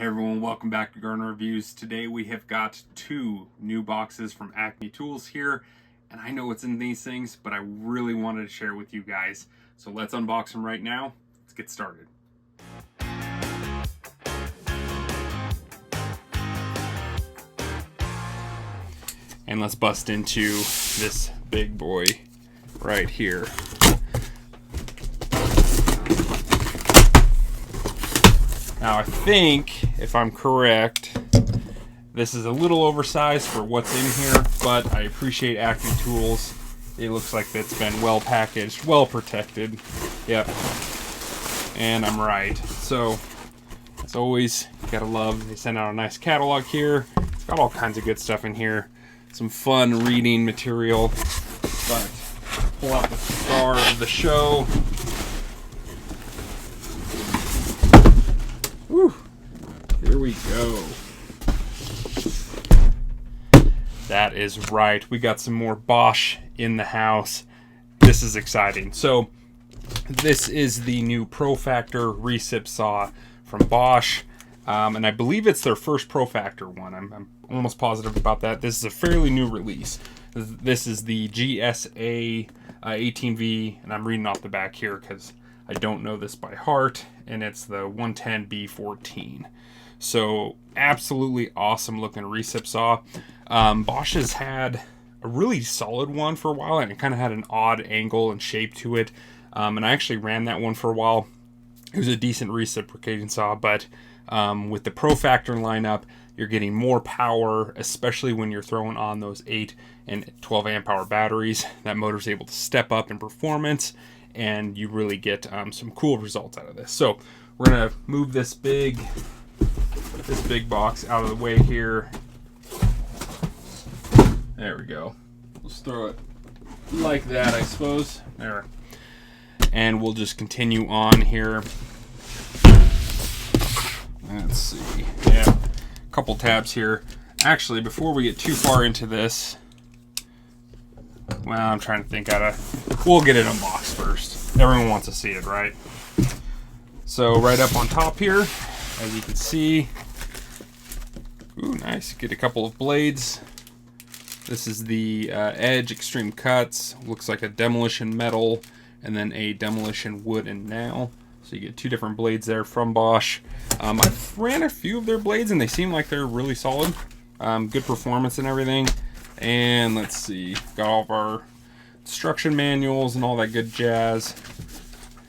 Hey everyone, welcome back to Garden Reviews. Today we have got two new boxes from Acme Tools here, and I know what's in these things, but I really wanted to share with you guys. So let's unbox them right now. Let's get started. And let's bust into this big boy right here. Now I think, if I'm correct, this is a little oversized for what's in here, but I appreciate Acme Tools. It looks like it's been well packaged, well protected. Yep. And I'm right. So, as always, you gotta love, they send out a nice catalog here. It's got all kinds of good stuff in here. Some fun reading material. But, pull out the star of the show. Whew. Here we go. That is right. We got some more Bosch in the house. This is exciting. So, this is the new Profactor recip saw from Bosch. And I believe it's their first Profactor one. I'm almost positive about that. This is a fairly new release. This is the GSA18V, and I'm reading off the back here because I don't know this by heart, and it's the 110V-110. So absolutely awesome looking recip saw. Bosch has had a really solid one for a while, and it kind of had an odd angle and shape to it. And I actually ran that one for a while. It was a decent reciprocating saw, but with the Profactor lineup, you're getting more power, especially when you're throwing on those 8 and 12 amp hour batteries. That motor's able to step up in performance, and you really get some cool results out of this. So we're gonna move this big box out of the way here. There we go. Let's throw it like that, I suppose. There. And we'll just continue on here. Let's see. Yeah, a couple tabs here. Actually, before we get too far into this, well, I'm trying to think we'll get it unboxed first. Everyone wants to see it, right? So right up on top here, as you can see, ooh, nice. Get a couple of blades. This is the Edge Extreme Cuts. Looks like a demolition metal and then a demolition wood and nail. So you get two different blades there from Bosch. I've ran a few of their blades and they seem like they're really solid. Good performance and everything. And let's see, got all of our instruction manuals and all that good jazz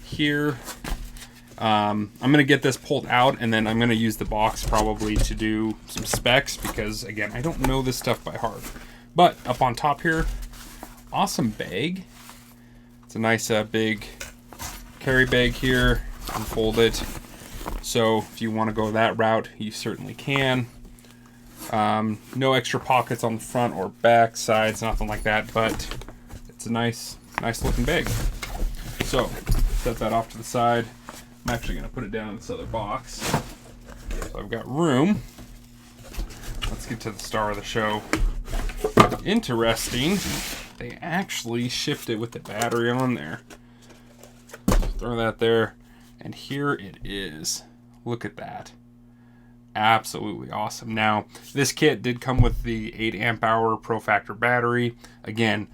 here. I'm gonna get this pulled out, and then I'm gonna use the box probably to do some specs, because again, I don't know this stuff by heart. But up on top here, awesome bag. It's a nice big carry bag here. Unfold it. So if you want to go that route, you certainly can. No extra pockets on the front or back sides, nothing like that, but it's a nice looking bag. So set that off to the side. I'm actually going to put it down in this other box. So I've got room. Let's get to the star of the show. Interesting, they actually shipped it with the battery on there. Throw that there, and here it is. Look at that. Absolutely awesome. Now, this kit did come with the 8 amp hour Profactor battery. Again,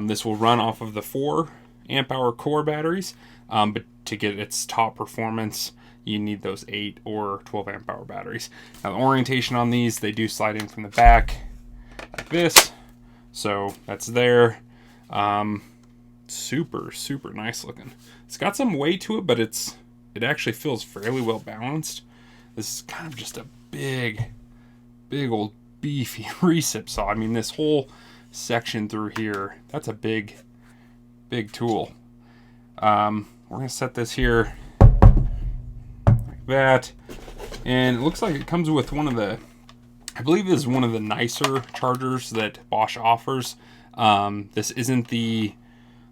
this will run off of the 4 amp hour core batteries, but to get its top performance, you need those 8 or 12 amp hour batteries. Now, the orientation on these, they do slide in from the back like this. So that's there. Super nice looking. It's got some weight to it, but it actually feels fairly well balanced. This is kind of just a big old beefy recip saw. I mean, this whole section through here, that's a big tool. We're gonna set this here like that, and it looks like it comes with one of the, I believe this is one of the nicer chargers that Bosch offers. This isn't the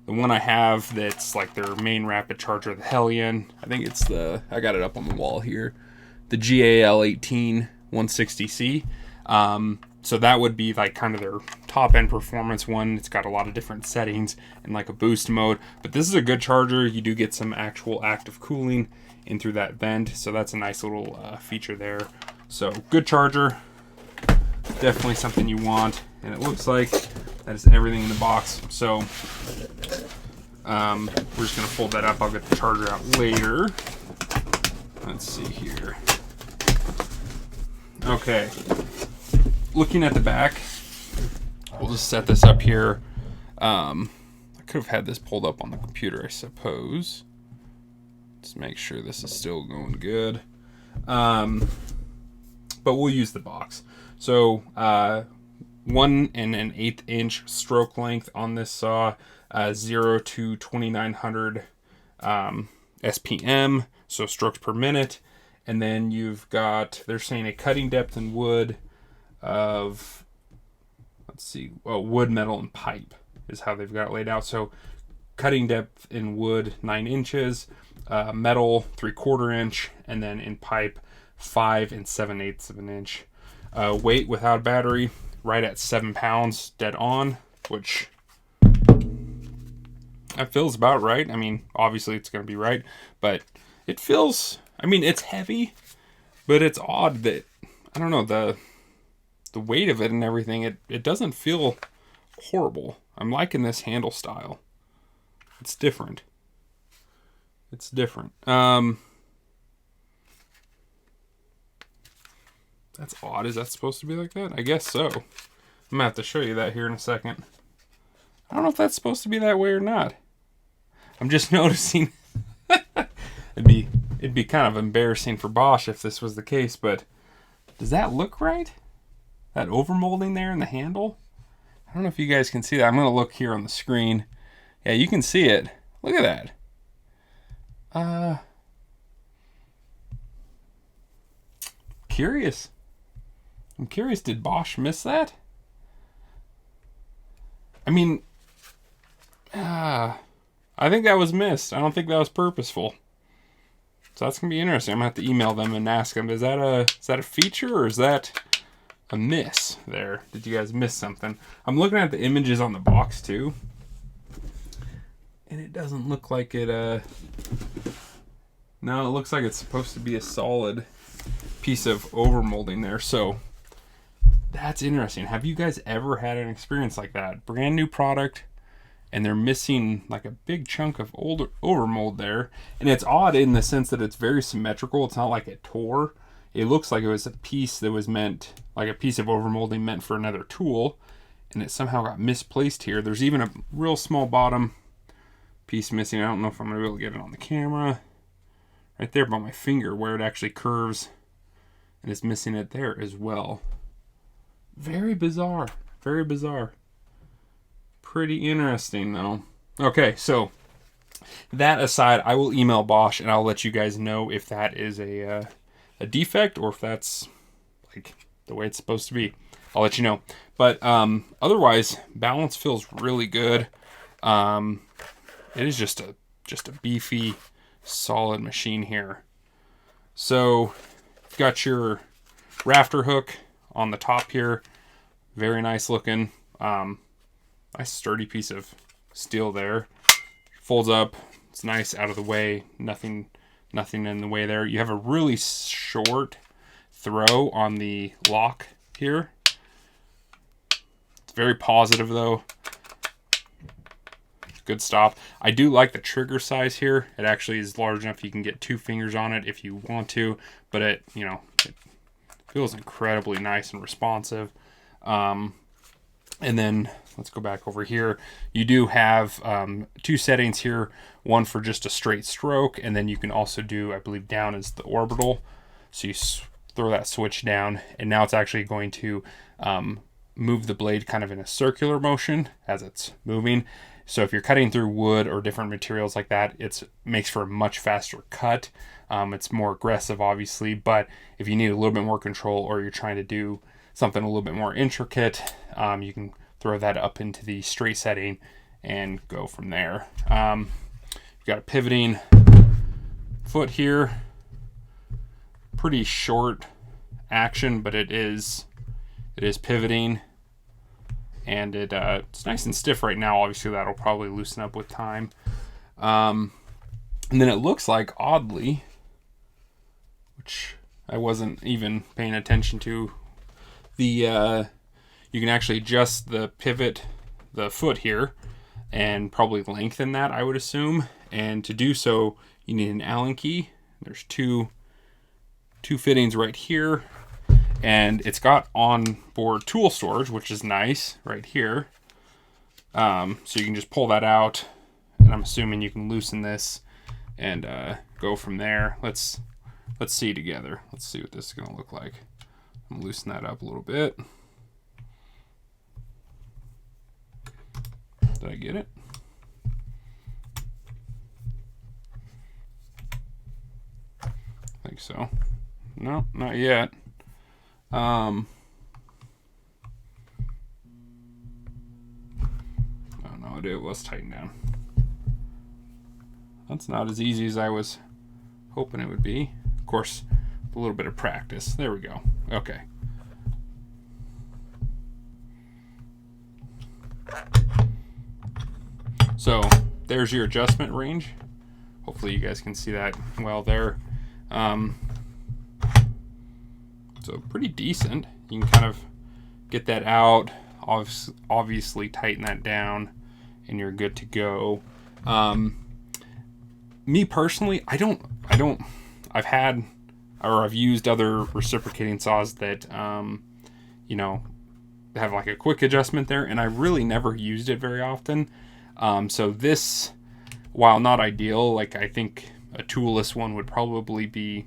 one I have that's like their main rapid charger, the Hellion. I think it's I got it up on the wall here, the GSA18V-110C. So that would be like kind of their top end performance one. It's got a lot of different settings and like a boost mode, but this is a good charger. You do get some actual active cooling in through that vent, so that's a nice little feature there. So good charger, definitely something you want, and it looks like that is everything in the box. So we're just gonna fold that up. I'll get the charger out later. Let's see here. Okay, looking at the back, we'll just set this up here. I could have had this pulled up on the computer, I suppose. Just make sure this is still going good. But we'll use the box. So 1 1/8 inch stroke length on this saw, 0 to 2900 SPM, so strokes per minute. And then you've got, they're saying a cutting depth in wood of, let's see, wood, metal, and pipe is how they've got it laid out. So cutting depth in wood, 9 inches, metal, 3/4 inch, and then in pipe, 5 7/8 of an inch. Weight without battery, right at 7 pounds, dead on, which that feels about right. I mean, obviously it's going to be right, but it feels, I mean, it's heavy, but it's odd that, I don't know, the weight of it and everything, it doesn't feel horrible. I'm liking this handle style. It's different. It's different. That's odd. Is that supposed to be like that? I guess so. I'm gonna have to show you that here in a second. I don't know if that's supposed to be that way or not. I'm just noticing. It'd be kind of embarrassing for Bosch if this was the case, but does that look right? That overmolding there in the handle? I don't know if you guys can see that. I'm gonna look here on the screen. Yeah, you can see it. Look at that. Curious. I'm curious, did Bosch miss that? I mean, I think that was missed. I don't think that was purposeful. So that's gonna be interesting. I'm gonna have to email them and ask them, is that a feature or is that a miss there? Did you guys miss something? I'm looking at the images on the box too, and it doesn't look like it, no, it looks like it's supposed to be a solid piece of overmolding there. So that's interesting. Have you guys ever had an experience like that? Brand new product, and they're missing like a big chunk of older overmold there. And it's odd in the sense that it's very symmetrical. It's not like it tore. It looks like it was a piece that was meant, like a piece of overmolding meant for another tool, and it somehow got misplaced here. There's even a real small bottom piece missing. I don't know if I'm gonna be able to get it on the camera. Right there by my finger where it actually curves, and it's missing it there as well. Very bizarre. Very bizarre. Pretty interesting though. Okay, so that aside, I will email Bosch and I'll let you guys know if that is a defect or if that's like the way it's supposed to be. I'll let you know. But otherwise, balance feels really good. It is just a beefy, solid machine here. So you've got your rafter hook on the top here. Very nice looking. Nice sturdy piece of steel there. Folds up. It's nice out of the way. Nothing in the way there. You have a really short throw on the lock here. It's very positive though. Good stop. I do like the trigger size here. It actually is large enough you can get 2 fingers on it if you want to, but it feels incredibly nice and responsive. And then let's go back over here. You do have 2 settings here, one for just a straight stroke, and then you can also do, I believe, down is the orbital. So you throw that switch down, and now it's actually going to move the blade kind of in a circular motion as it's moving. So if you're cutting through wood or different materials like that, it makes for a much faster cut. It's more aggressive, obviously, but if you need a little bit more control or you're trying to do something a little bit more intricate, you can throw that up into the straight setting and go from there. You've got a pivoting foot here. Pretty short action, but it is pivoting. and it's nice and stiff right now. Obviously that'll probably loosen up with time. And then it looks like, oddly, which I wasn't even paying attention to, the you can actually adjust the pivot, the foot here, and probably lengthen that, I would assume. And to do so, you need an Allen key. There's two fittings right here, and it's got onboard tool storage, which is nice right here. So you can just pull that out, and I'm assuming you can loosen this and go from there. Let's see together. Let's see what this is gonna look like. I'm gonna loosen that up a little bit. Did I get it? I think so. No, not yet. Oh no, it was tightened down. That's not as easy as I was hoping it would be. Of course, a little bit of practice. There we go. Okay. So there's your adjustment range. Hopefully you guys can see that well there. So pretty decent. You can kind of get that out, obviously tighten that down, and you're good to go. Me personally, I've used other reciprocating saws that, you know, have like a quick adjustment there, and I really never used it very often. So this, while not ideal, like I think a toolless one would probably be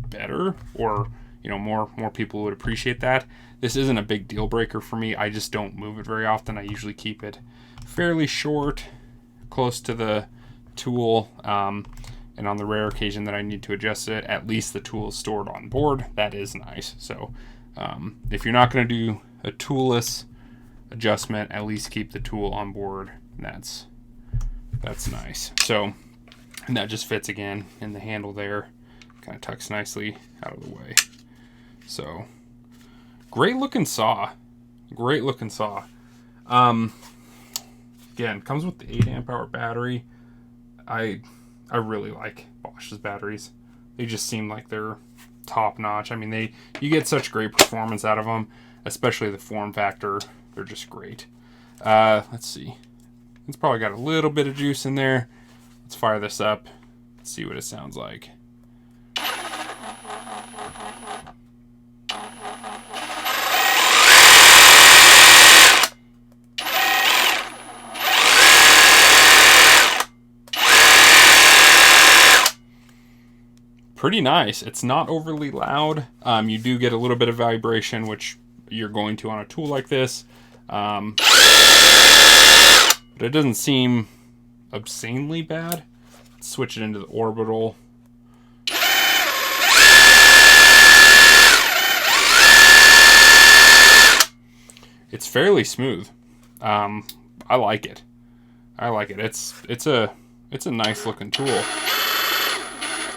better, or you know, more people would appreciate that. This isn't a big deal breaker for me. I just don't move it very often. I usually keep it fairly short, close to the tool, and on the rare occasion that I need to adjust it, at least the tool is stored on board. That is nice. So if you're not going to do a toolless adjustment, at least keep the tool on board. That's nice. So, and that just fits again in the handle there, kind of tucks nicely out of the way. So great looking saw. Again, comes with the 8 amp hour battery. I really like Bosch's batteries. They just seem like they're top notch. I mean, you get such great performance out of them, especially the form factor. They're just great. Let's see. It's probably got a little bit of juice in there. Let's fire this up. Let's see what it sounds like. Pretty nice. It's not overly loud. You do get a little bit of vibration, which you're going to on a tool like this. But it doesn't seem obscenely bad. Let's switch it into the orbital. It's fairly smooth. I like it. It's a nice looking tool.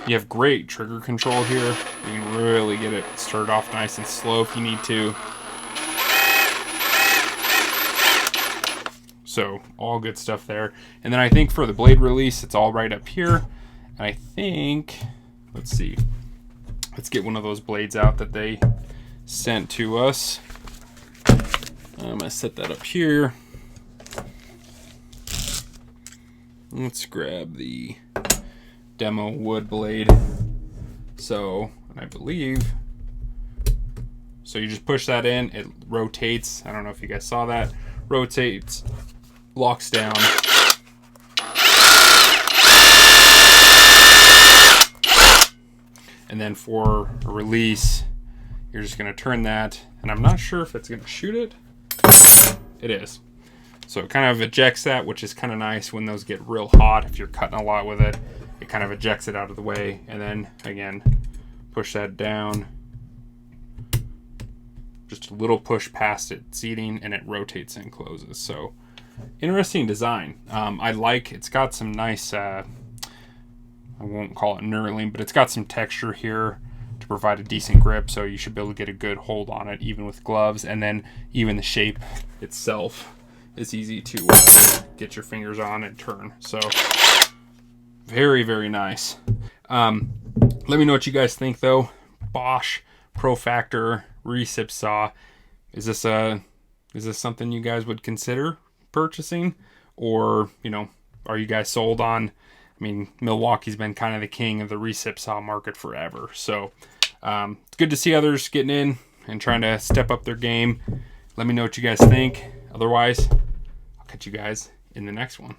You have great trigger control here. You can really get it stirred off nice and slow if you need to. So all good stuff there. And then I think for the blade release, it's all right up here. And I think, let's see, let's get one of those blades out that they sent to us. I'm gonna set that up here. Let's grab the demo wood blade. So, and I believe, so you just push that in, it rotates. I don't know if you guys saw that. Rotates, locks down. And then for a release, you're just gonna turn that, and I'm not sure if it's gonna shoot it. It is. So it kind of ejects that, which is kind of nice when those get real hot. If you're cutting a lot with it, it kind of ejects it out of the way. And then again, push that down. Just a little push past it, seating, and it rotates and closes. So interesting design. I like, it's got some nice, I won't call it knurling, but it's got some texture here to to provide a decent grip, so you should be able to get a good hold on it even with gloves. And then even the shape itself is easy to get your fingers on and turn. So very, very nice. Let me know what you guys think though. Bosch Profactor recip saw. Is this something you guys would consider purchasing? Or, you know, are you guys sold on, I mean, Milwaukee's been kind of the king of the recip saw market forever. So it's good to see others getting in and trying to step up their game. Let me know what you guys think. Otherwise, I'll catch you guys in the next one.